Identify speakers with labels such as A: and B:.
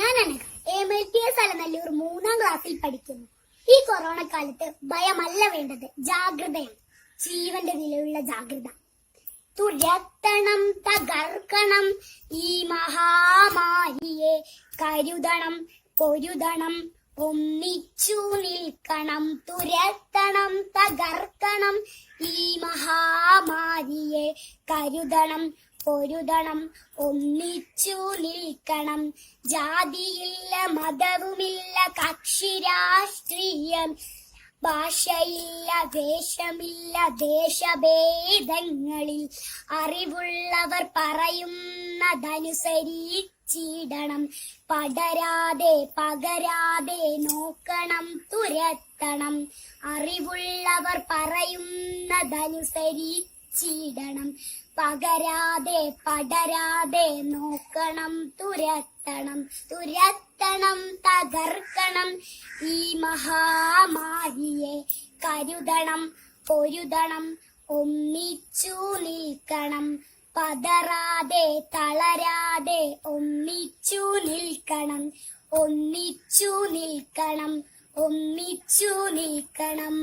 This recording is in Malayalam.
A: ഞാൻ അനഘ MLTS അലനല്ലൂർ 3ാം ക്ലാസ്സിൽ പഠിക്കുന്നു. ഈ കൊറോണ കാലത്ത് ഭയമല്ല വേണ്ടത്, ജാഗ്രതയാണ്. ജീവന്റെ വിലയുള്ള ജാഗ്രത. തുരത്തണം, തകർക്കണം ഈ മഹാമാരിയെ, കരുതണം, പൊരുതണം, ഒന്നിച്ചു നിൽക്കണം. തുരത്തണം, തകർക്കണം ഈ മഹാമാരിയെ, കരുതണം, പൊരുതണം, ഒന്നിച്ചു നിൽക്കണം. ജാതിയില്ല, മതവുമില്ല, കക്ഷി രാഷ്ട്രീയം, ഭാഷയില്ല, വേഷമില്ല, ദേശഭേദങ്ങളിൽ അറിവുള്ളവർ പറയുന്നതനുസരിച്ചിടണം. പടരാതെ പകരാതെ നോക്കണം, തുരത്തണം. അറിവുള്ളവർ പറയുന്നതനുസരിച്ചിടണം. പകരാതെ പടരാതെ നോക്കണം, തുരത്തണം. തുരത്തണം, തകർക്കണം ഈ മഹാമാരിയെ, കരുതണം, പൊരുതണം, ഒന്നിച്ചു നിൽക്കണം. പതറാതെ തളരാതെ ഒന്നിച്ചു നിൽക്കണം. ഒന്നിച്ചു നിൽക്കണം, ഒന്നിച്ചു നിൽക്കണം.